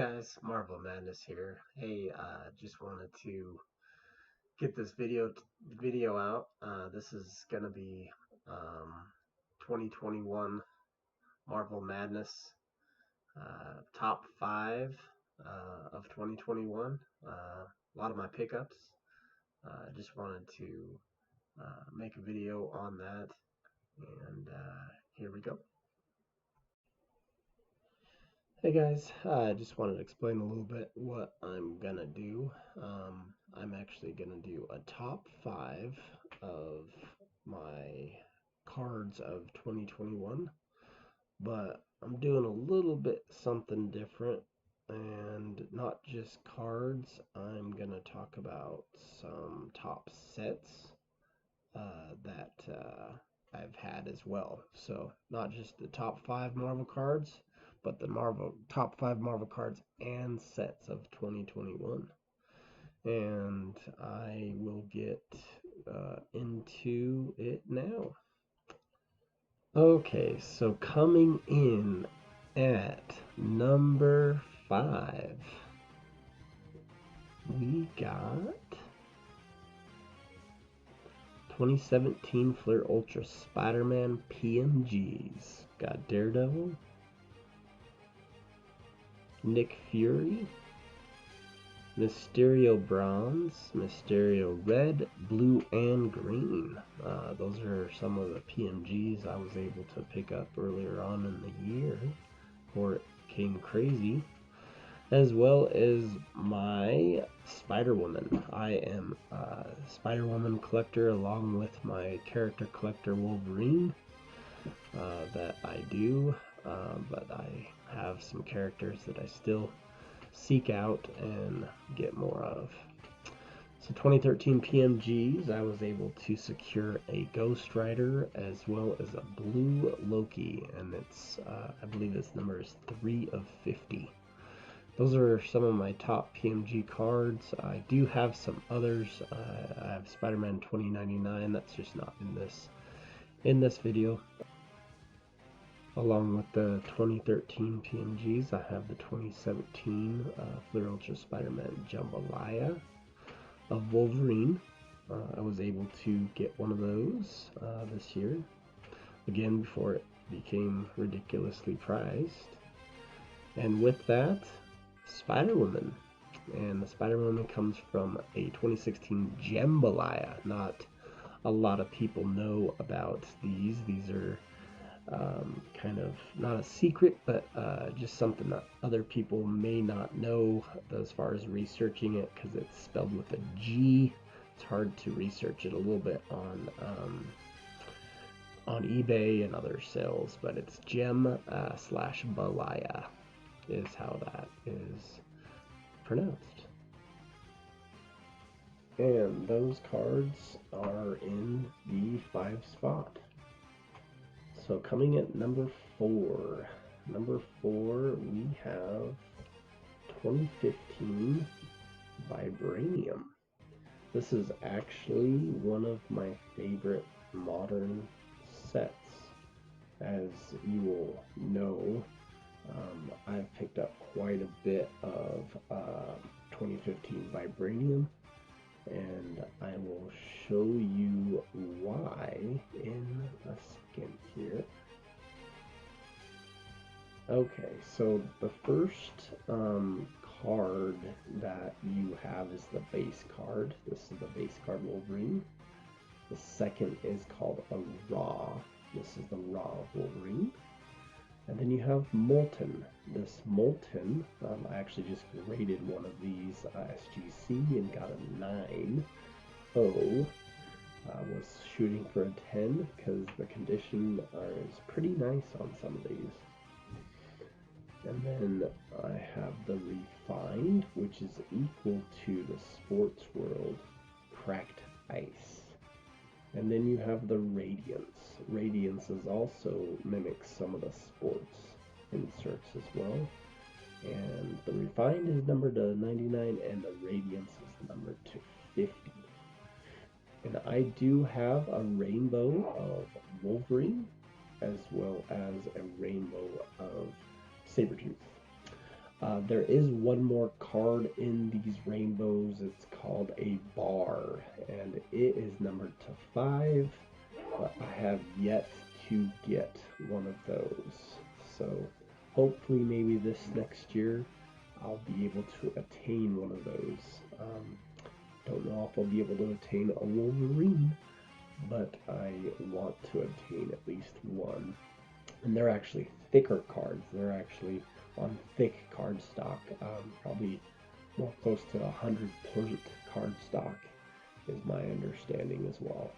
guys, Marvel Madness here. Hey, just wanted to get this video out. This is gonna be 2021 Marvel Madness top 5 of 2021. A lot of my pickups. Just wanted to make a video on that, and here we go. Hey guys, I just wanted to explain a little bit what I'm gonna do. I'm actually gonna do a top 5 of my cards of 2021, but I'm doing a little bit something different, and not just cards. I'm gonna talk about some top sets that I've had as well. So not just the top 5 Marvel cards, but the top 5 Marvel cards and sets of 2021. And I will get into it now. Okay, so coming in at number 5, we got 2017 Flair Ultra Spider-Man PMGs. Got Daredevil, Nick Fury, Mysterio Bronze, Mysterio Red, Blue, and Green. Those are some of the PMGs I was able to pick up earlier on in the year before it became crazy. As well as my Spider-Woman. I am a Spider-Woman collector along with my character collector Wolverine that I do, but I have some characters that I still seek out and get more of. So 2013 PMGs, I was able to secure a Ghost Rider as well as a Blue Loki, and it's I believe this number is 3 of 50. Those are some of my top PMG cards. I do have some others. I have Spider-Man 2099. That's just not in this video. Along with the 2013 PMGs, I have the 2017 Flair Ultra Spider-Man Jambalaya of Wolverine. I was able to get one of those this year. Again, before it became ridiculously priced. And with that, Spider-Woman, and the Spider-Woman comes from a 2016 Gem-balaya. Not a lot of people know about these. These are kind of not a secret, but just something that other people may not know as far as researching it, because it's spelled with a G. It's hard to research it a little bit on eBay and other sales, but it's Gem/balaya. Is how that is pronounced. And those cards are in the 5 spot. So coming at number 4. Number 4, we have 2015 Vibranium. This is actually one of my favorite modern sets. As you will know, I've picked up quite a bit of 2015 Vibranium, and I will show you why in a second here. Okay, so the first card that you have is the base card. This is the base card Wolverine. The second is called a Raw. This is the Raw Wolverine. And then you have Molten. This Molten, I actually just graded one of these SGC and got a 9.0. I was shooting for a 10 because the condition is pretty nice on some of these. And then I have the Refined, which is equal to the Sports World Cracked Ice. And then you have the Radiance. Radiance is also mimics some of the sports inserts as well. And the Refined is numbered to 99, and the Radiance is numbered to 50. And I do have a rainbow of Wolverine, as well as a rainbow of Sabretooth. There is one more card in these rainbows. It's called a bar, and it is numbered to 5, but I have yet to get one of those. So hopefully maybe this next year I'll be able to attain one of those. Don't know if I'll be able to attain a Wolverine, but I want to obtain at least one. And they're actually thicker cards. They're actually on thick card stock, probably more close to 100-point card stock is my understanding as well.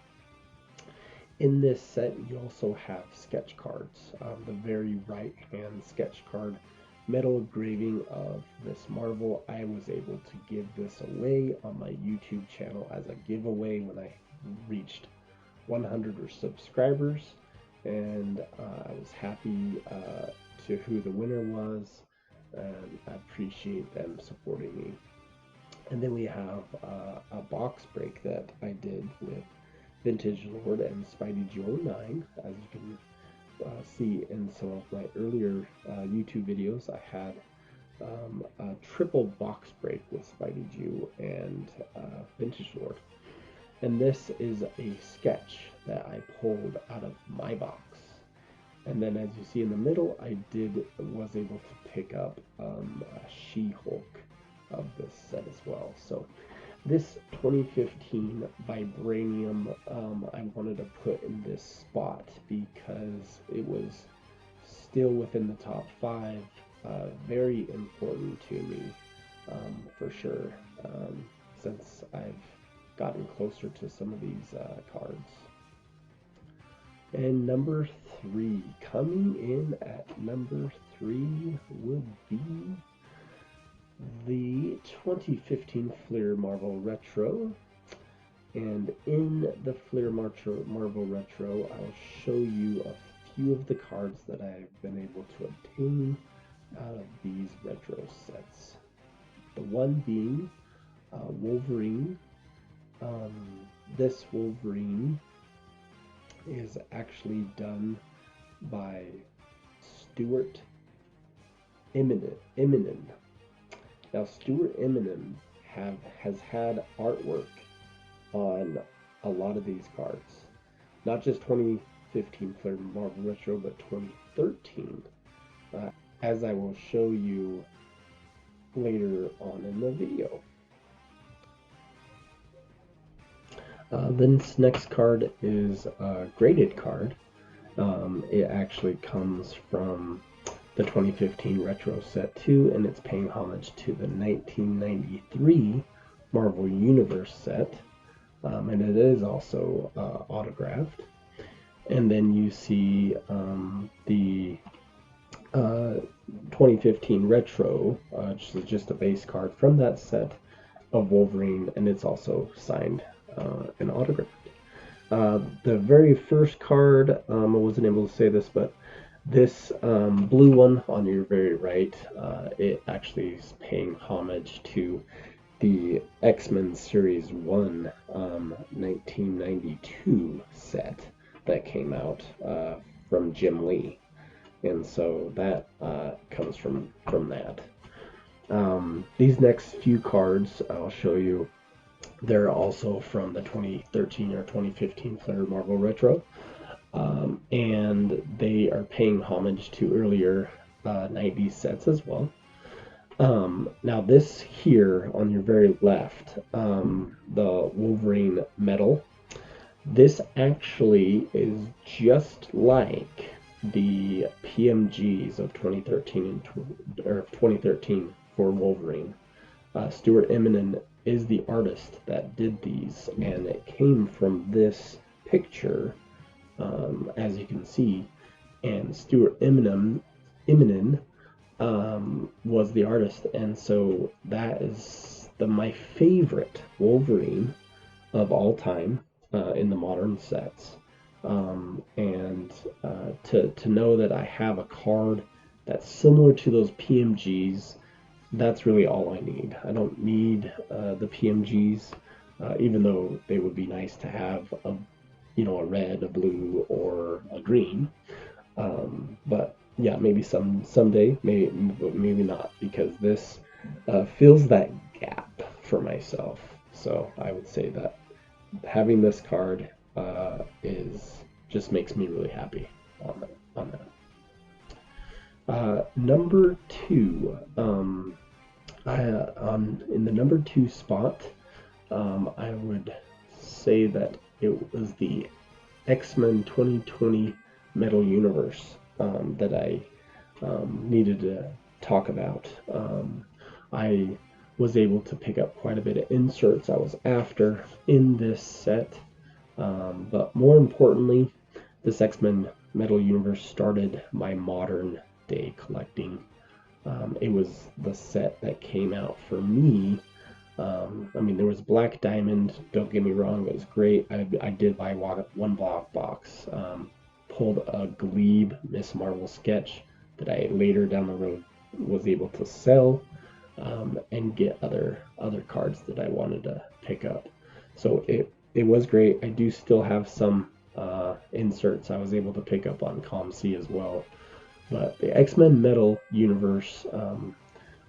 In this set, you also have sketch cards. The very right hand sketch card, metal engraving of Miss Marvel. I was able to give this away on my YouTube channel as a giveaway when I reached 100 subscribers, and I was happy to who the winner was, and I appreciate them supporting me. And then we have a box break that I did with Vintage Lord and Spidey Joe 9. As you can see in some of my earlier YouTube videos, I had a triple box break with Spidey Jew and Vintage Lord. And this is a sketch that I pulled out of my box. And then as you see in the middle, I was able to pick up a She-Hulk of this set as well. So this 2015 Vibranium, I wanted to put in this spot because it was still within the top 5, very important to me, for sure, since I've gotten closer to some of these cards. And number 3, coming in at number 3 would be the 2015 Fleer Marvel Retro. And in the Fleer Marvel Retro, I'll show you a few of the cards that I've been able to obtain out of these retro sets. The one being Wolverine. This Wolverine is actually done by Stuart Immonen. Now, Stuart Immonen has had artwork on a lot of these cards, not just 2015 Fleer Marvel Retro, but 2013, as I will show you later on in the video. This next card is a graded card. It actually comes from the 2015 Retro Set 2, and it's paying homage to the 1993 Marvel Universe set, and it is also autographed. And then you see the 2015 Retro, which is just a base card from that set of Wolverine, and it's also signed and autographed. The very first card, I wasn't able to say this, but this blue one on your very right, it actually is paying homage to the X-Men Series 1 1992 set that came out from Jim Lee. And so that comes from that. These next few cards I'll show you, they're also from the 2013 or 2015 Fleer Marvel Retro, and they are paying homage to earlier 90s sets as well. Now this here on your very left, the Wolverine Metal, this actually is just like the PMGs of 2013 or 2013 for Wolverine. Stuart Immonen is the artist that did these, and it came from this picture, as you can see. And Stuart Immonen was the artist, and so that is my favorite Wolverine of all time in the modern sets. And to know that I have a card that's similar to those PMGs, that's really all I need. I don't need the PMGs, even though they would be nice to have a red, a blue, or a green. But yeah, maybe someday, maybe not, because this fills that gap for myself. So I would say that having this card is just makes me really happy on that. Number two, in the number two spot, I would say that it was the X-Men 2020 Metal Universe that I needed to talk about. I was able to pick up quite a bit of inserts I was after in this set, but more importantly, this X-Men Metal Universe started my modern day collecting. It was the set that came out for me. I mean, there was Black Diamond, don't get me wrong, it was great. I did buy one block box. Pulled a Glebe Miss Marvel sketch that I later down the road was able to sell, and get other cards that I wanted to pick up. So it was great. I do still have some inserts I was able to pick up on ComC as well. But the X-Men Metal Universe,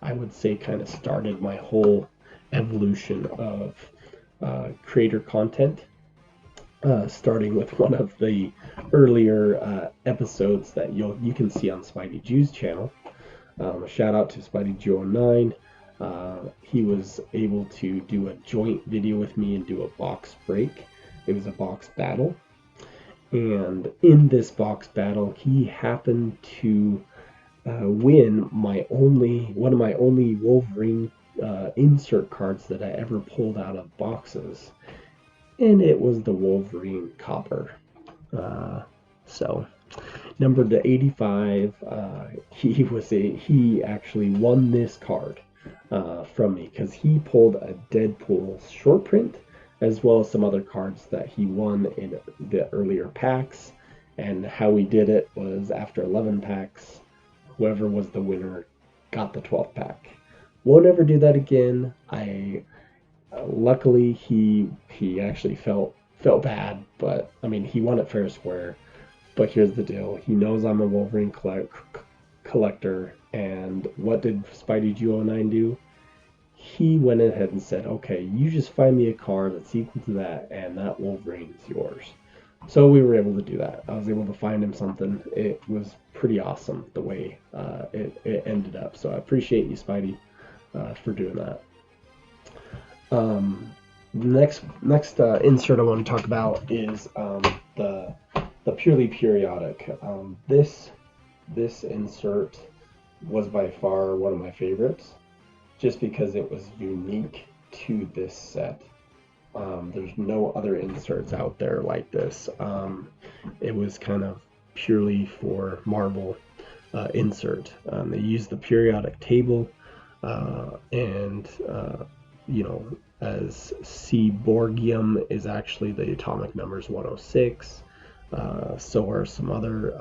I would say, kind of started my whole evolution of creator content, starting with one of the earlier episodes that you can see on Spidey Jew's channel. Shout out to Spidey Jew 09. He was able to do a joint video with me and do a box break. It was a box battle. And in this box battle, he happened to win one of my only Wolverine insert cards that I ever pulled out of boxes, and it was the Wolverine Copper. So, number to 85, he actually won this card from me because he pulled a Deadpool short print, as well as some other cards that he won in the earlier packs. And how we did it was after 11 packs, whoever was the winner got the 12th pack. Won't ever do that again. Luckily he actually felt bad, but I mean, he won it fair square. But here's the deal: he knows I'm a Wolverine collector, and what did Spidey Jew 09 do? He went ahead and said, okay, you just find me a card that's equal to that, and that Wolverine is yours. So we were able to do that. I was able to find him something. It was pretty awesome the way it ended up. So I appreciate you, Spidey, for doing that. Next insert I want to talk about is the purely periodic. This insert was by far one of my favorites, just because it was unique to this set. There's no other inserts out there like this. It was kind of purely for Marvel insert. They used the periodic table, and as Cyborgium is actually the atomic numbers 106. So are some other.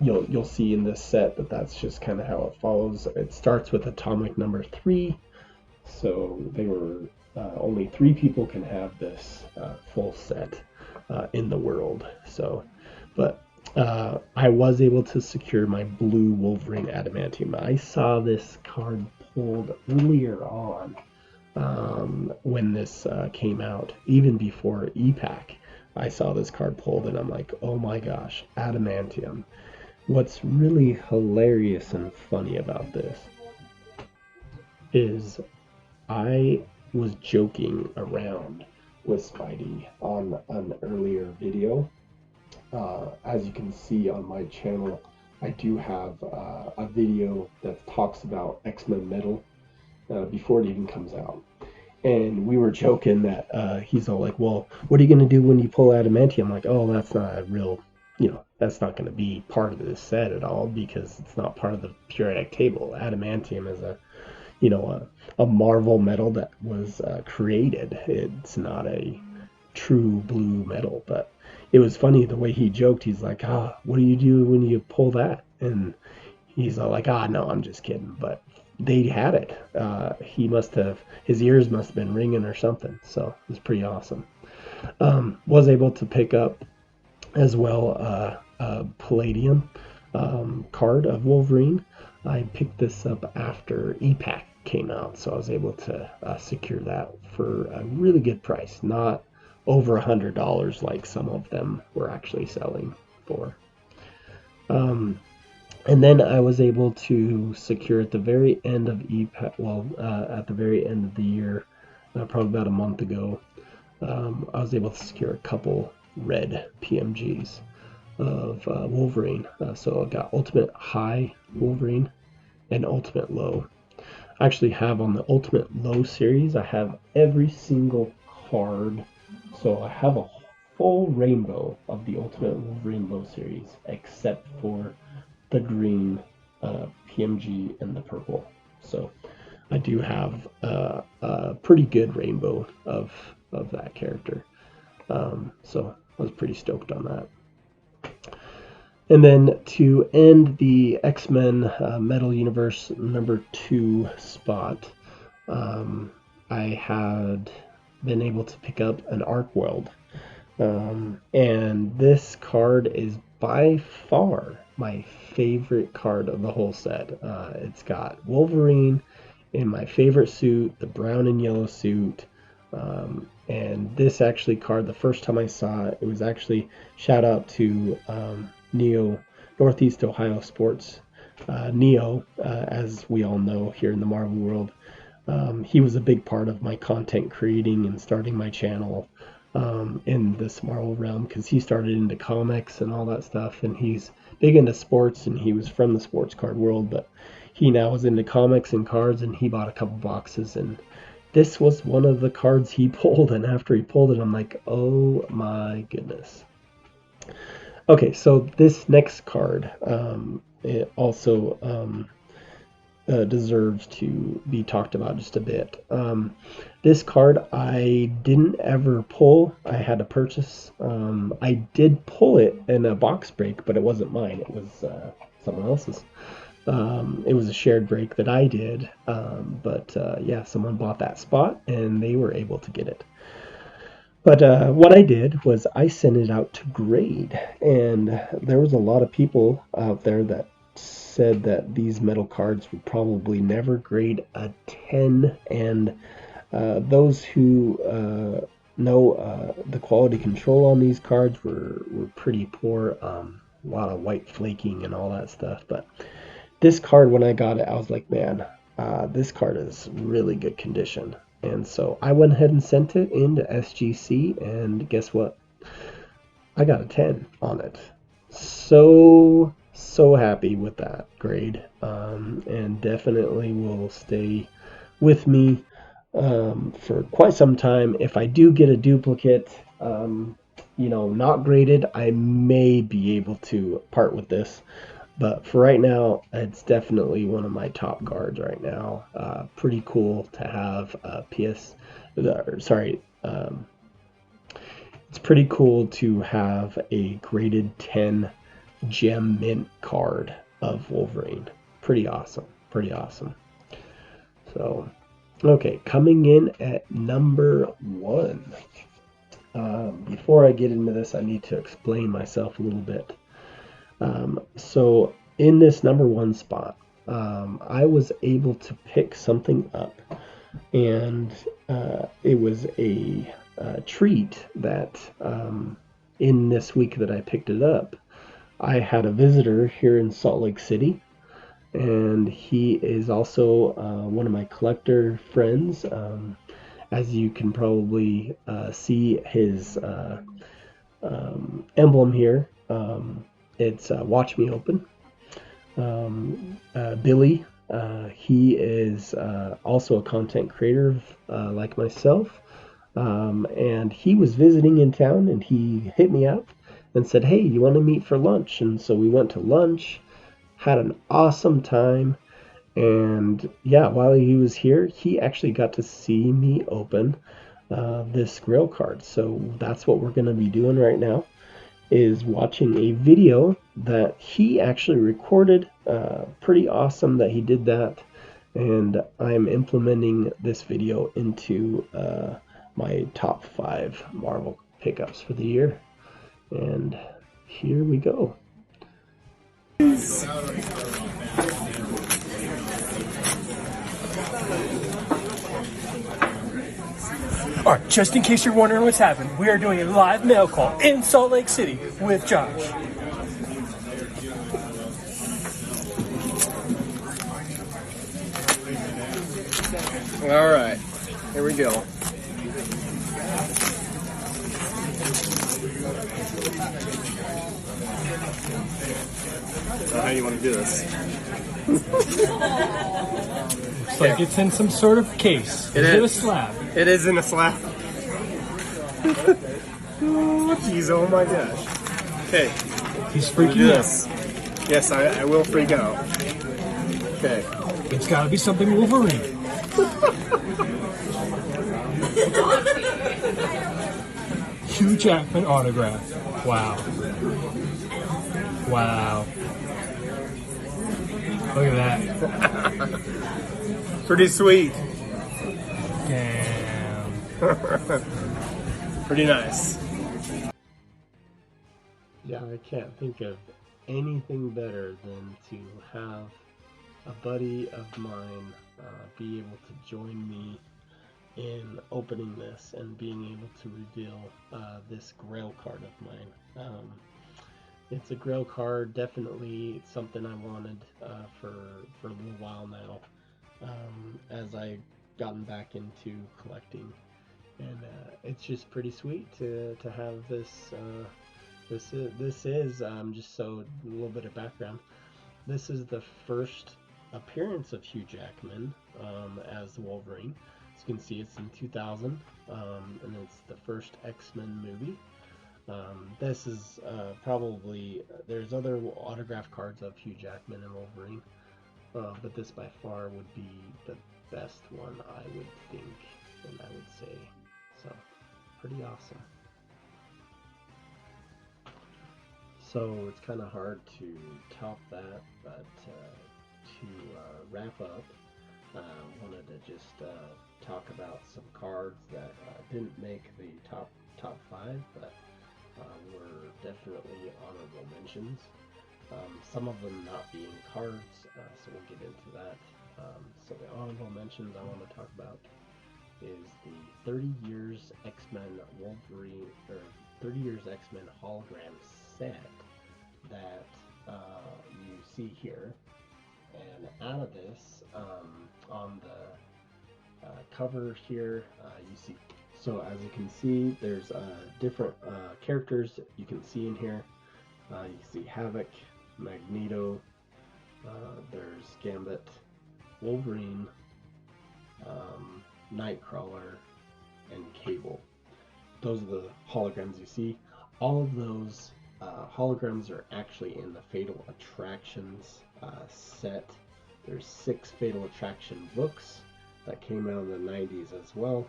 You'll see in this set that's just kind of how it follows. It starts with atomic number 3. So they were only 3 people can have this full set in the world. So, but I was able to secure my blue Wolverine Adamantium. I saw this card pulled earlier on when this came out, even before EPAC. I saw this card pulled, and I'm like, oh my gosh, Adamantium. What's really hilarious and funny about this is I was joking around with Spidey on an earlier video. As you can see on my channel, I do have a video that talks about X-Men Metal before it even comes out. And we were joking that he's all like, well, what are you going to do when you pull Adamantium? I'm like, oh, that's not a real, that's not going to be part of this set at all, because it's not part of the periodic table. Adamantium is a Marvel metal that was created. It's not a true blue metal. But it was funny the way he joked. He's like, what do you do when you pull that? And he's all like, no, I'm just kidding. But they had it. His ears must have been ringing or something. So it was pretty awesome. Was able to pick up as well Palladium card of Wolverine. I picked this up after EPAC came out, so I was able to secure that for a really good price, not over $100 like some of them were actually selling for. And then I was able to secure at the very end of EPAC, well, at the very end of the year, probably about a month ago, I was able to secure a couple red PMGs of Wolverine. So I got Ultimate High Wolverine and Ultimate Low. I actually have on the Ultimate Low series, I have every single card. So I have a full rainbow of the Ultimate Wolverine Low series, except for the green PMG and the purple. So I do have a pretty good rainbow of that character. So I was pretty stoked on that. And then to end the X-Men Metal Universe number 2 spot, I had been able to pick up an Arc Weld. And this card is by far my favorite card of the whole set. It's got Wolverine in my favorite suit, the brown and yellow suit. And this actually card, the first time I saw it, it was actually shout out to Neo, Northeast Ohio Sports. Neo, as we all know here in the Marvel world, he was a big part of my content creating and starting my channel in this Marvel realm, because he started into comics and all that stuff, and he's big into sports, and he was from the sports card world, but he now is into comics and cards, and he bought a couple boxes, and this was one of the cards he pulled, and after he pulled it, I'm like, oh my goodness. Okay, so this next card, it also deserves to be talked about just a bit. This card I didn't ever pull. I had to purchase. I did pull it in a box break, but it wasn't mine. It was someone else's. It was a shared break that I did, but yeah, someone bought that spot and they were able to get it. But what I did was I sent it out to grade, and there was a lot of people out there that said that these metal cards would probably never grade a 10, and those who know the quality control on these cards were pretty poor. A lot of white flaking and all that stuff. But this card, when I got it, I was like, man, this card is really good condition. And so I went ahead and sent it into SGC, and guess what? I got a 10 on it. So happy with that grade, and definitely will stay with me for quite some time. If I do get a duplicate, not graded, I may be able to part with this. But for right now, it's definitely one of my top guards right now. Pretty cool to have a it's pretty cool to have a graded 10 gem mint card of Wolverine. Pretty awesome. Pretty awesome. So, okay, coming in at number 1. Before I get into this, I need to explain myself a little bit. So in this number 1 spot, I was able to pick something up, and it was a treat that in this week that I picked it up, I had a visitor here in Salt Lake City, and he is also one of my collector friends. As you can probably see his emblem here. It's Watch Me Open. Billy, he is also a content creator like myself, and he was visiting in town, and he hit me up and said, hey, you want to meet for lunch? And so we went to lunch, had an awesome time, and yeah, while he was here, he actually got to see me open this Grail card. So that's what we're going to be doing right now, is watching a video that he actually recorded. Pretty awesome that he did that, and I'm implementing this video into my top 5 Marvel pickups for the year. And here we go. Alright, just in case you're wondering what's happened, we are doing a live mail call in Salt Lake City with Josh. Alright, here we go. How do you want to do this? Looks like it's in some sort of case. Is it a slab? It is in a slab. Oh, jeez, oh my gosh. Okay. He's freaking out. Yes, I will freak out. Okay. It's gotta be something Wolverine. Hugh Jackman autograph. Wow. Wow. Look at that. Pretty sweet. Damn. Pretty nice. Yeah, I can't think of anything better than to have a buddy of mine be able to join me in opening this and being able to reveal this Grail card of mine. It's a Grail card, definitely it's something I wanted for a little while now, as I've gotten back into collecting, and it's just pretty sweet to have this. This is just so a little bit of background. This is the first appearance of Hugh Jackman as the Wolverine. As you can see, it's in 2000, and it's the first X-Men movie. This is probably, there's other autograph cards of Hugh Jackman and Wolverine, but this by far would be the best one, I would think, and I would say. So, pretty awesome. So it's kind of hard to top that, but to wrap up, wanted to just talk about some cards that didn't make the top 5, but were definitely honorable mentions. Some of them not being cards, so we'll get into that. So the honorable mentions I want to talk about is the 30 Years X-Men Wolverine, or 30 Years X-Men hologram set that you see here. And out of this, on the cover here, you see, so as you can see, there's different characters you can see in here. You can see Havoc, Magneto, there's Gambit, Wolverine, Nightcrawler, and Cable. Those are the holograms you see. All of those holograms are actually in the Fatal Attractions set. There's 6 Fatal Attraction books that came out in the 90s as well,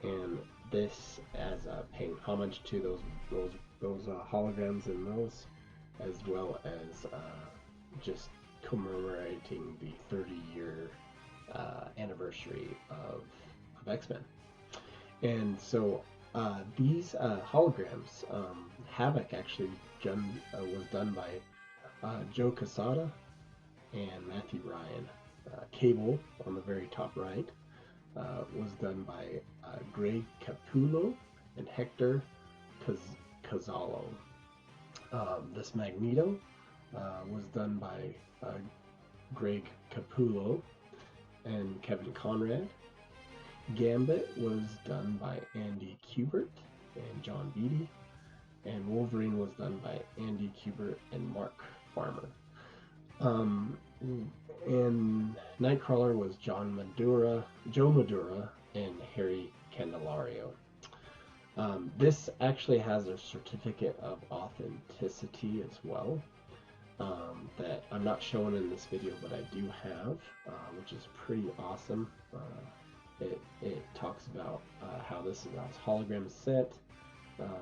and this as paying homage to those holograms in those, as well as just commemorating the 30-year anniversary of X-Men. And so these holograms, Havoc actually was done by Joe Quesada and Matthew Ryan. Cable, on the very top right, was done by Greg Capullo and Hector Cazalo. This Magneto was done by Greg Capullo and Kevin Conrad. Gambit was done by Andy Kubert and John Beatty, and Wolverine was done by Andy Kubert and Mark Farmer. And Nightcrawler was Joe Madura, and Harry Candelario. This actually has a certificate of authenticity as well, that I'm not showing in this video, but I do have, which is pretty awesome. It talks about how this is a hologram set.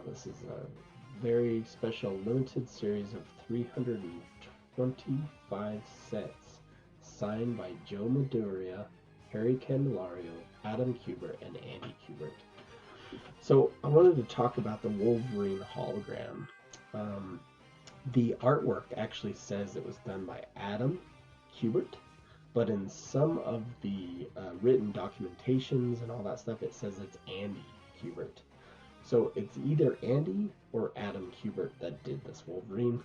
This is a very special limited series of 325 sets signed by Joe Madura, Harry Candelario, Adam Kubert, and Andy Kubert. So I wanted to talk about the Wolverine hologram. The artwork actually says it was done by Adam Kubert, but in some of the written documentations and all that stuff, it says it's Andy Kubert. So it's either Andy or Adam Kubert that did this Wolverine.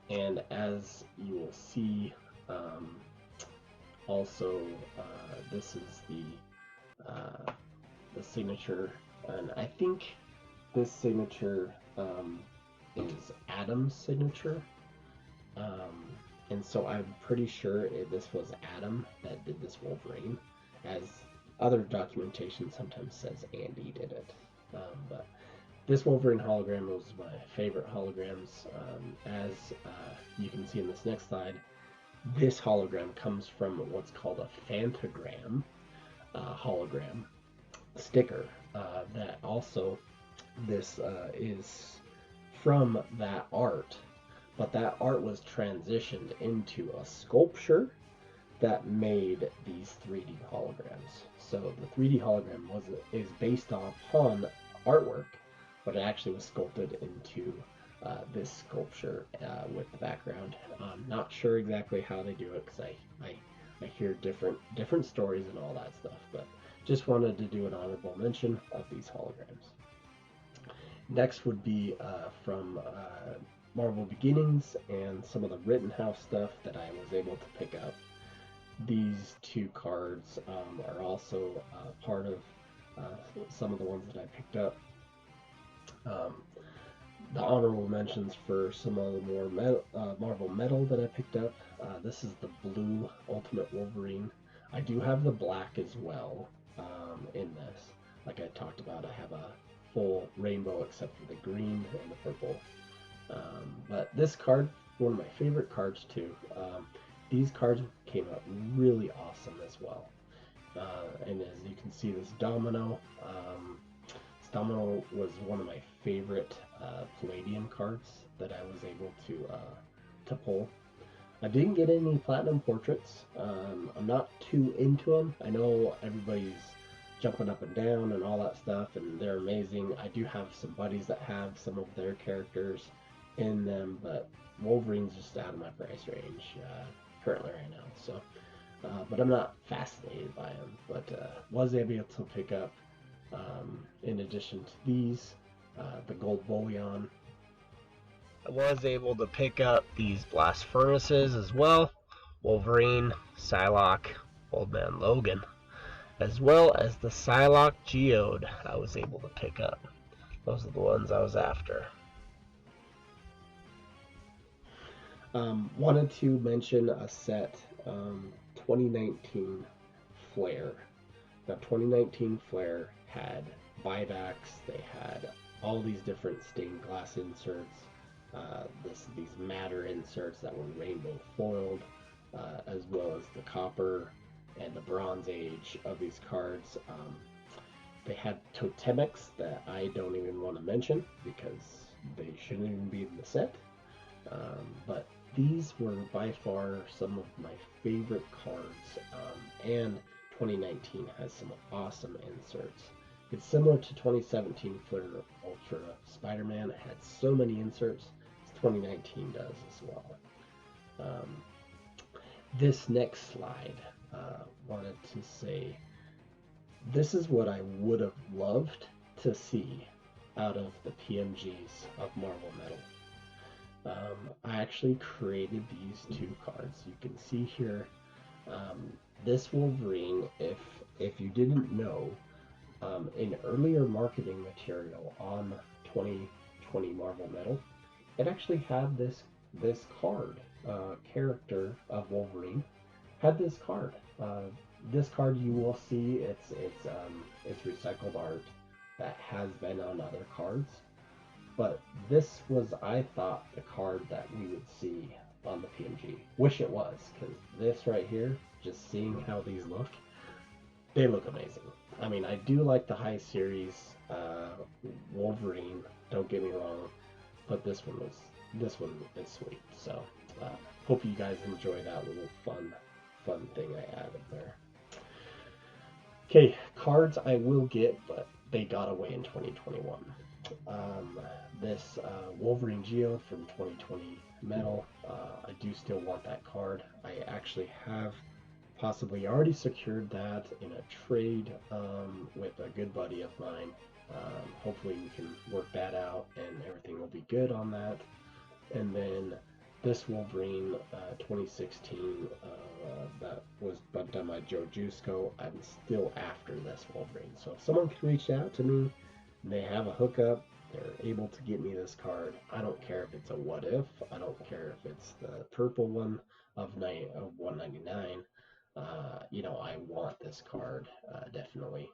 And as you will see, also this is the signature, and I think this signature is Adam's signature. And so I'm pretty sure this was Adam that did this Wolverine, as other documentation sometimes says Andy did it. But this Wolverine hologram was my favorite holograms. As you can see in this next slide, this hologram comes from what's called a Phantogram hologram sticker. That also, this is from that art, but that art was transitioned into a sculpture that made these 3D holograms. So the 3D hologram is based upon artwork, but it actually was sculpted into this sculpture with the background. I'm not sure exactly how they do it, because I hear different stories and all that stuff, but just wanted to do an honorable mention of these holograms. Next would be from Marvel Beginnings and some of the Rittenhouse stuff that I was able to pick up. These two cards are also part of some of the ones that I picked up. The honorable mentions for some of the more Marvel Metal that I picked up. This is the blue Ultimate Wolverine. I do have the black as well in this. Like I talked about, I have a full rainbow except for the green and the purple. But this card, one of my favorite cards too. These cards came out really awesome as well. And as you can see, this Domino. Domino was one of my favorite Palladium cards that I was able to pull. I didn't get any Platinum portraits. I'm not too into them. I know everybody's jumping up and down and all that stuff, and they're amazing. I do have some buddies that have some of their characters in them, but Wolverine's just out of my price range currently right now. So, but I'm not fascinated by them. But was able to pick up, in addition to these, the gold bullion. I was able to pick up these blast furnaces as well, Wolverine, Psylocke, Old Man Logan, as well as the Psylocke Geode I was able to pick up. Those are the ones I was after. Wanted to mention a set, 2019 Flare. Now 2019 Flare had buybacks, they had all these different stained glass inserts, these matter inserts that were rainbow foiled, as well as the copper and the Bronze Age of these cards. They had totemics that I don't even want to mention because they shouldn't even be in the set. But these were by far some of my favorite cards, and 2019 has some awesome inserts. It's similar to 2017 Flare Ultra Spider-Man. It had so many inserts, as 2019 does as well. This next slide, wanted to say, this is what I would have loved to see out of the PMGs of Marvel Metal. I actually created these two cards. You can see here, this Wolverine, if you didn't know, in earlier marketing material on 2020 Marvel Metal, it actually had this card, character of Wolverine had this card. This card you will see, it's recycled art that has been on other cards, but this was, I thought, the card that we would see on the PMG. Wish it was, because this right here, just seeing how these look, they look amazing. I mean, I do like the high series Wolverine, don't get me wrong, but this one is sweet. So hope you guys enjoy that little fun thing I added there. Okay, cards I will get, but they got away in 2021. this Wolverine Geode from 2020 Metal. I do still want that card. I actually have possibly already secured that in a trade with a good buddy of mine. Hopefully we can work that out and everything will be good on that. And then this Wolverine 2016 that was done by Joe Jusko, I'm still after this Wolverine. So if someone can reach out to me and they have a hookup, they're able to get me this card. I don't care if it's a what if. I don't care if it's the purple one of 199. You know, I want this card definitely.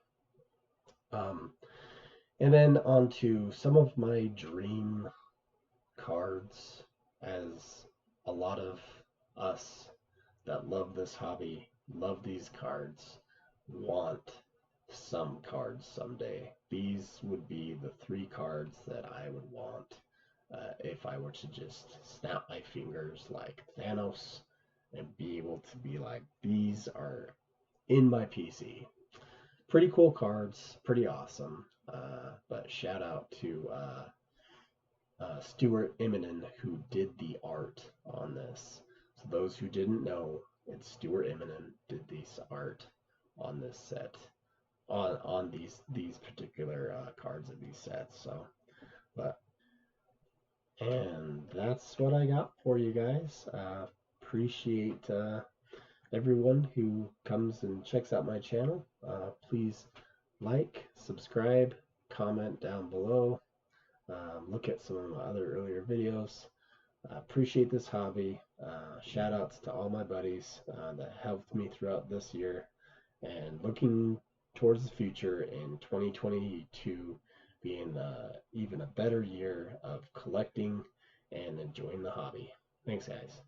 And then on to some of my dream cards, as a lot of us that love this hobby, love these cards, want some cards someday. These would be the 3 cards that I would want if I were to just snap my fingers like Thanos and be able to be like, these are in my PC. Pretty cool cards, pretty awesome. But shout out to Stuart Immonen, who did the art on this. So those who didn't know, it's Stuart Immonen did this art on this set, on these particular cards of these sets. So, but and that's what I got for you guys. Appreciate everyone who comes and checks out my channel. Please like, subscribe, comment down below. Look at some of my other earlier videos. Appreciate this hobby. Shout outs to all my buddies that helped me throughout this year, and looking towards the future in 2022 being even a better year of collecting and enjoying the hobby. Thanks, guys.